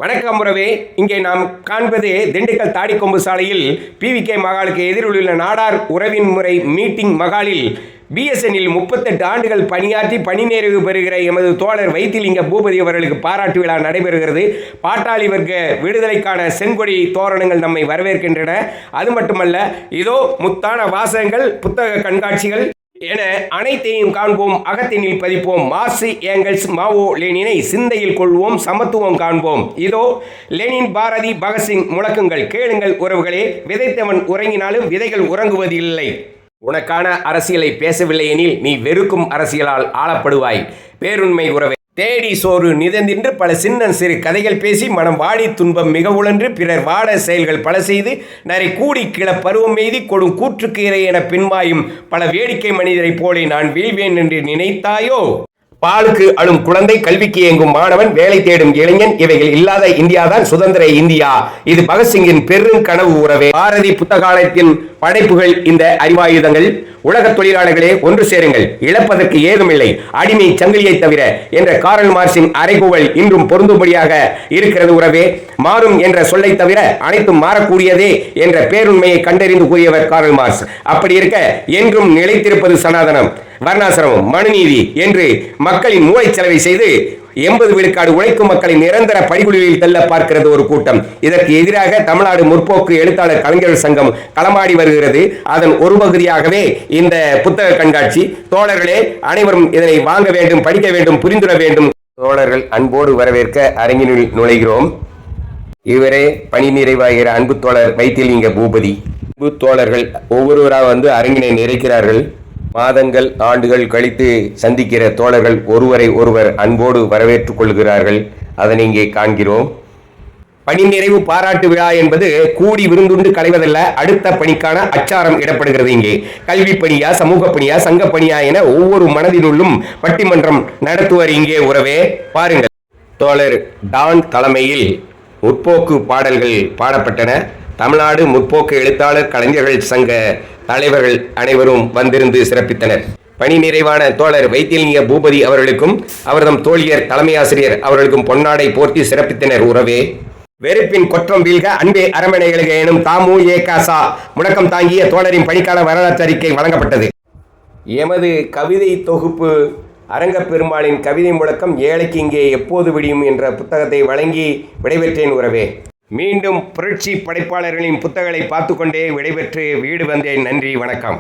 வணக்கம் உறவே. இங்கே நாம் காண்பது திண்டுக்கல் தாடிக்கொம்பு சாலையில் PVK மகாலுக்கு எதிரிலுள்ள நாடார் உறவின் முறை மீட்டிங் மகாலில் BSNல் 38 ஆண்டுகள் பணியாற்றி பணி நிறைவு பெறுகிற எமது தோழர் வைத்திலிங்க பூபதி அவர்களுக்கு பாராட்டு விழா நடைபெறுகிறது. பாட்டாளி வர்க்க விடுதலைக்கான செங்கொடி தோரணங்கள் நம்மை வரவேற்கின்றன. அது மட்டுமல்ல, இதோ முத்தான வாசகங்கள், புத்தக கண்காட்சிகள் என அனைத்தையும் காண்போம். அகத்தினில் பதிப்போம். மார்க்ஸ், ஏங்கல்ஸ், மாவோ, லெனினை சிந்தையில் கொள்வோம். சமத்துவம் காண்போம். இதோ லெனின், பாரதி, பகத்சிங் முழக்கங்கள் கேளுங்கள் உறவுகளே. விதைத்தவன் உறங்கினாலும் விதைகள் உறங்குவதில்லை. உனக்கான அரசியலை பேசவில்லை எனில் நீ வெறுக்கும் அரசியலால் ஆளப்படுவாய். பேருண்மை உறவே. தேடி சோறு நிதந்தின்று பல சின்ன சிறு கதைகள் பேசி மனம் வாடி துன்பம் மிக உழன்று பிறர் வாட செயல்கள் பல செய்து நரை கூடி கிள பருவம் எய்தி கொடும் கூற்றுக்கு இறை என பின்மாயும் பல வேடிக்கை மனிதரைப் போலே நான் வீழ்வேன் என்று நினைத்தாயோ? பாலுக்கு அழும் குழந்தை, கல்விக்கு இயங்கும் மாணவன், வேலை தேடும் இளைஞன், இவைகள் இல்லாத இந்தியாதான் சுதந்திர இந்தியா. இது பகத்சிங்கின் பெரும் கனவு உறவே. பாரதி புத்தகாலயத்தின் படைப்புகள் இந்த அறிவாயுதங்கள். உலக தொழிலாளர்களே ஒன்று சேருங்கள், இழப்பதற்கு ஏதுமில்லை, அடிமை சங்கிலியை தவிர என்ற காரல் மார்க்சின் அறைகூவல் இன்றும் பொருந்தும்படியாக இருக்கிறது உறவே. மாறும் என்ற சொல்லை தவிர அனைத்தும் மாறக்கூடியதே என்ற பேருண்மையை கண்டறிந்து கூறியவர் காரல் மார்க்ஸ். அப்படி இருக்க என்றும் நிலைத்திருப்பது சனாதனம், வர்ணாசிரமம், மனுநீதி என்று மக்களின் மூளை செலவை செய்து 80 விழுக்காடு உழைக்கும் மக்களை நிரந்தர படிகுழியில் தள்ள பார்க்கிறது ஒரு கூட்டம். இதற்கு எதிராக தமிழ்நாடு முற்போக்கு எழுத்தாளர் கலைஞர்கள் சங்கம் களமாடி வருகிறது. அதன் ஒரு பகுதியாகவே இந்த புத்தக கண்காட்சி. தோழர்களே, அனைவரும் இதனை வாங்க வேண்டும், படிக்க வேண்டும், புரிந்துட வேண்டும். தோழர்கள் அன்போடு வரவேற்க அரங்கினுள் நுழைகிறோம். இவரே பணி நிறைவாகிற அன்பு தோழர் வைத்திலிங்க பூபதி. அன்பு தோழர்கள் ஒவ்வொருவராக அரங்கினை நிறைக்கிறார்கள். மாதங்கள் ஆண்டுகள் கழித்து சந்திக்கிற தோழர்கள் ஒருவரை ஒருவர் அன்போடு வரவேற்றுக் கொள்கிறார்கள். அதனை இங்கே காண்கிறோம். பணி நிறைவு பாராட்டு விழா என்பது கூடி விருந்துண்டு களைவதல்ல, அடுத்த பணிக்கான அச்சாரம் இடப்படுகிறது. இங்கே கல்வி பணியா, சமூக பணியா, சங்க பணியா என ஒவ்வொரு மனதினுள்ளும் பட்டிமன்றம் நடத்துவர் இங்கே உறவே. பாருங்கள், தோழர் டான் தலைமையில் முற்போக்கு பாடல்கள் பாடப்பட்டன. தமிழ்நாடு முற்போக்கு எழுத்தாளர் கலைஞர்கள் சங்க தலைவர்கள் அனைவரும் வந்திருந்து சிறப்பித்தனர். பணி நிறைவான தோழர் வைத்திலிங்க பூபதி அவர்களுக்கும் அவர்தம் தோழியர் தலைமை ஆசிரியர் அவர்களுக்கும் பொன்னாடை போர்த்தி சிறப்பித்தனர் உறவே. வெறுப்பின் கொற்றம் வீழ்க, அன்பே அரமனைகளுக எனும் தாமு ஏகாசா முழக்கம் தாங்கிய தோழரின் பணிக்கால வரலாற்று அறிக்கை வழங்கப்பட்டது. எமது கவிதை தொகுப்பு அரங்கப்பெருமாளின் கவிதை முழக்கம் ஏழைக்கு இங்கே எப்போது விடியும் என்ற புத்தகத்தை வழங்கி விடைபெற்றேன் உறவே. மீண்டும் புரட்சி படைப்பாளர்களின் புத்தகங்களை பார்த்து கொண்டே விடைபெற்று வீடு வந்தேன். நன்றி, வணக்கம்.